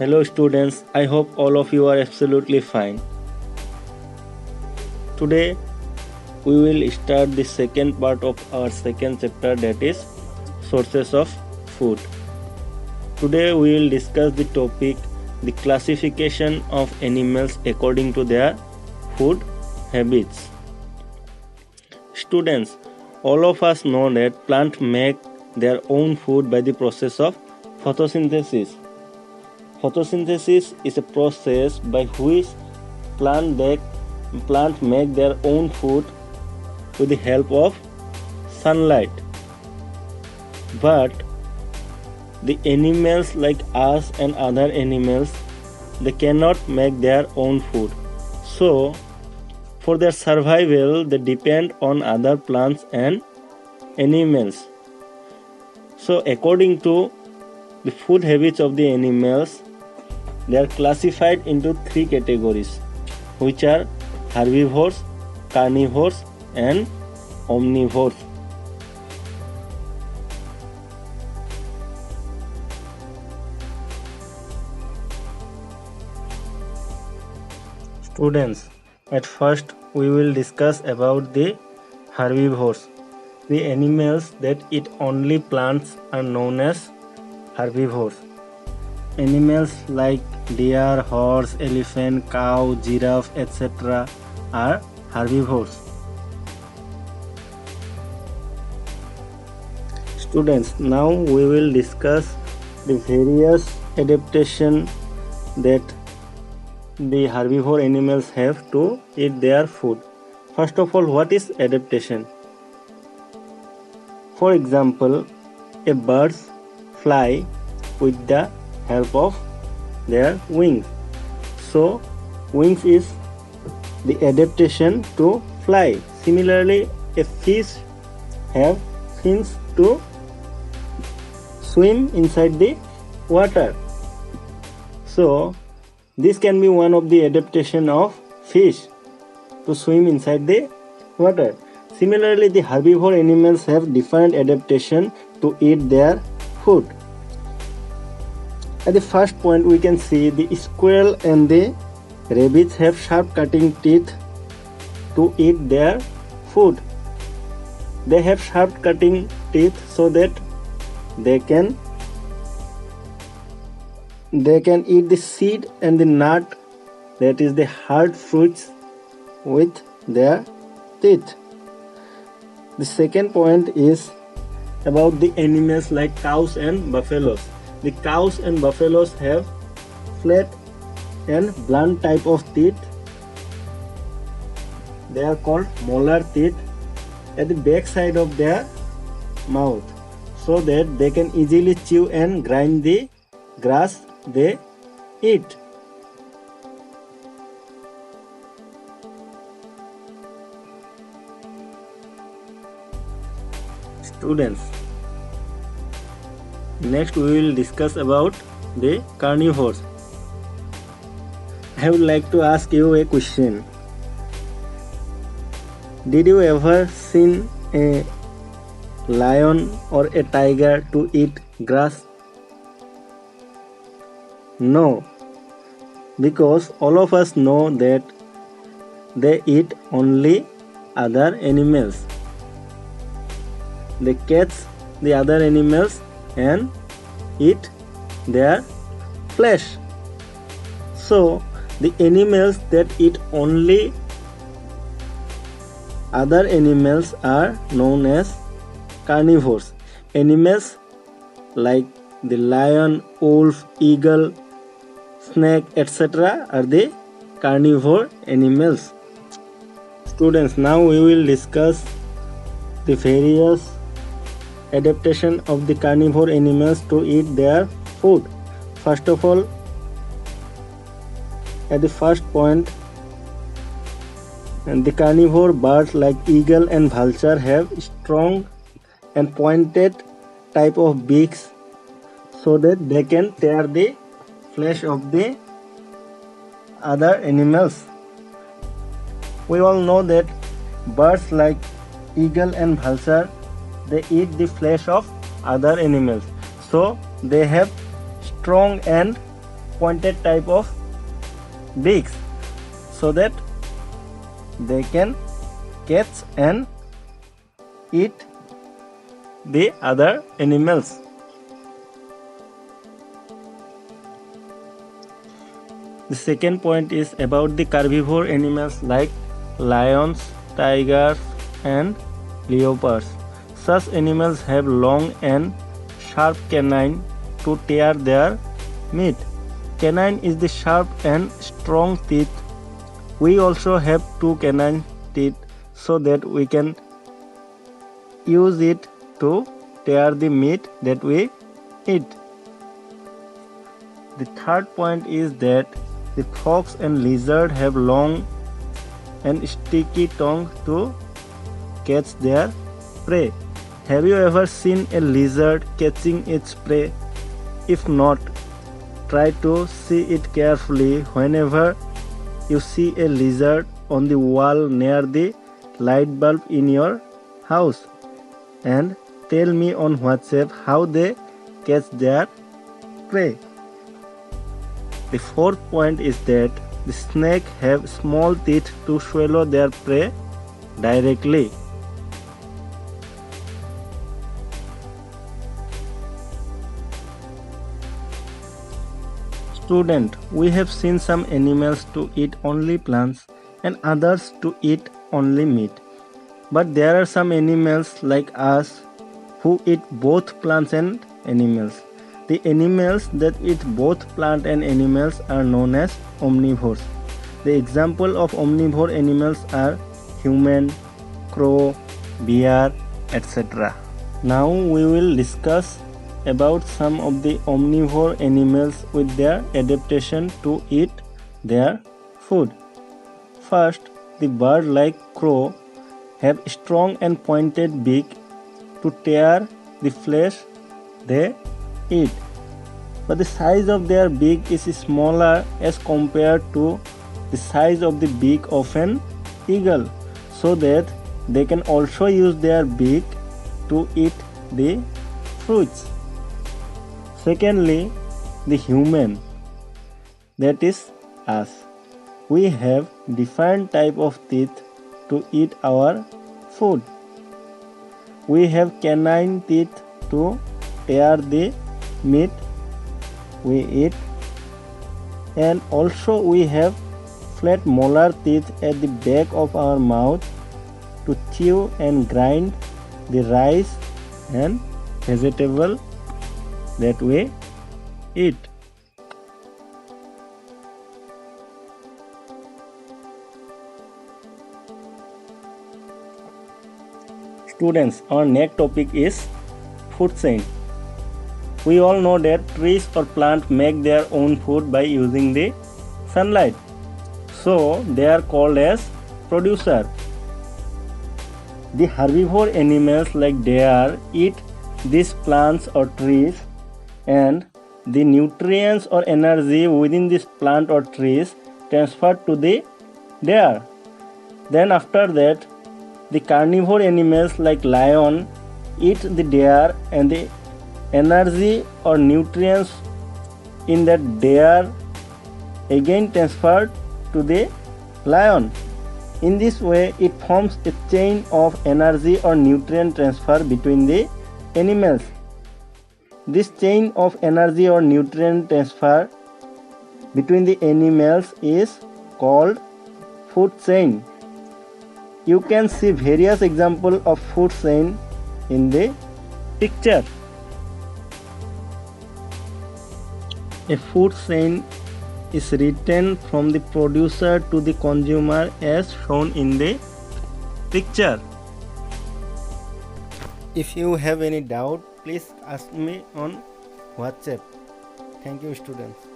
Hello students, I hope all of you are absolutely fine. Today we will start the second part of our second chapter, that is sources of food. Today we will discuss the topic the classification of animals according to their food habits. Students, all of us know that plants make their own food by the process of photosynthesis. Photosynthesis is a process by which plants make their own food with the help of sunlight. But the animals like us and other animals, they cannot make their own food. So, for their survival, they depend on other plants and animals. So, according to the food habits of the animals, they are classified into three categories, which are herbivores, carnivores, and omnivores. Students, at first we will discuss about the herbivores. The animals that eat only plants are known as herbivores. Animals like deer, horse, elephant, cow, giraffe, etc. are herbivores. Students, now we will discuss the various adaptation that the herbivore animals have to eat their food. First of all, what is adaptation? For example, a birds fly with the help of their wings. So, wings is the adaptation to fly. Similarly, a fish have fins to swim inside the water. So, this can be one of the adaptation of fish to swim inside the water. Similarly, the herbivore animals have different adaptation to eat their food. At the first point, we can see the squirrel and the rabbits have sharp cutting teeth to eat their food. They have sharp cutting teeth so that they can eat the seed and the nut, that is the hard fruits, with their teeth. The second point is about the animals like cows and buffaloes. The cows and buffaloes have flat and blunt type of teeth. They are called molar teeth at the back side of their mouth, so that they can easily chew and grind the grass they eat. Students, next we will discuss about the carnivores. I would like to ask you a question. Did you ever seen a lion or a tiger to eat grass? No, because all of us know that they eat only other animals. They catch the other animals and eat their flesh. So, the animals that eat only other animals are known as carnivores. Animals like the lion, wolf, eagle, snake, etc. are the carnivore animals. Students, now we will discuss the various adaptation of the carnivore animals to eat their food. First of all, at the first point, the carnivore birds like eagle and vulture have strong and pointed type of beaks so that they can tear the flesh of the other animals. We all know that birds like eagle and vulture, they eat the flesh of other animals, so they have strong and pointed type of beaks so that they can catch and eat the other animals. The second point is about the carnivore animals like lions, tigers, and leopards. Such animals have long and sharp canine to tear their meat. Canine is the sharp and strong teeth. We also have two canine teeth so that we can use it to tear the meat that we eat. The third point is that the fox and lizard have long and sticky tongue to catch their prey. Have you ever seen a lizard catching its prey? If not, try to see it carefully whenever you see a lizard on the wall near the light bulb in your house, and tell me on WhatsApp how they catch their prey. The fourth point is that the snake have small teeth to swallow their prey directly. Student, we have seen some animals to eat only plants and others to eat only meat. But there are some animals like us who eat both plants and animals. The animals that eat both plant and animals are known as omnivores. The example of omnivore animals are human, crow, bear, etc. Now we will discuss about some of the omnivore animals with their adaptation to eat their food. First, the bird like crow have strong and pointed beak to tear the flesh they eat. But the size of their beak is smaller as compared to the size of the beak of an eagle, so that they can also use their beak to eat the fruits. Secondly, the human, that is us. We have different type of teeth to eat our food. We have canine teeth to tear the meat we eat, and also we have flat molar teeth at the back of our mouth to chew and grind the rice and vegetable that we eat. Students, our next topic is food chain. We all know that trees or plants make their own food by using the sunlight. So they are called as producer. The herbivore animals like deer eat these plants or trees, and the nutrients or energy within this plant or trees transferred to the deer. Then after that, the carnivore animals like lion eat the deer, and the energy or nutrients in that deer again transferred to the lion. In this way, it forms a chain of energy or nutrient transfer between the animals. This chain of energy or nutrient transfer between the animals is called food chain. You can see various examples of food chain in the picture. A food chain is written from the producer to the consumer as shown in the picture. If you have any doubt, please ask me on WhatsApp. Thank you, students.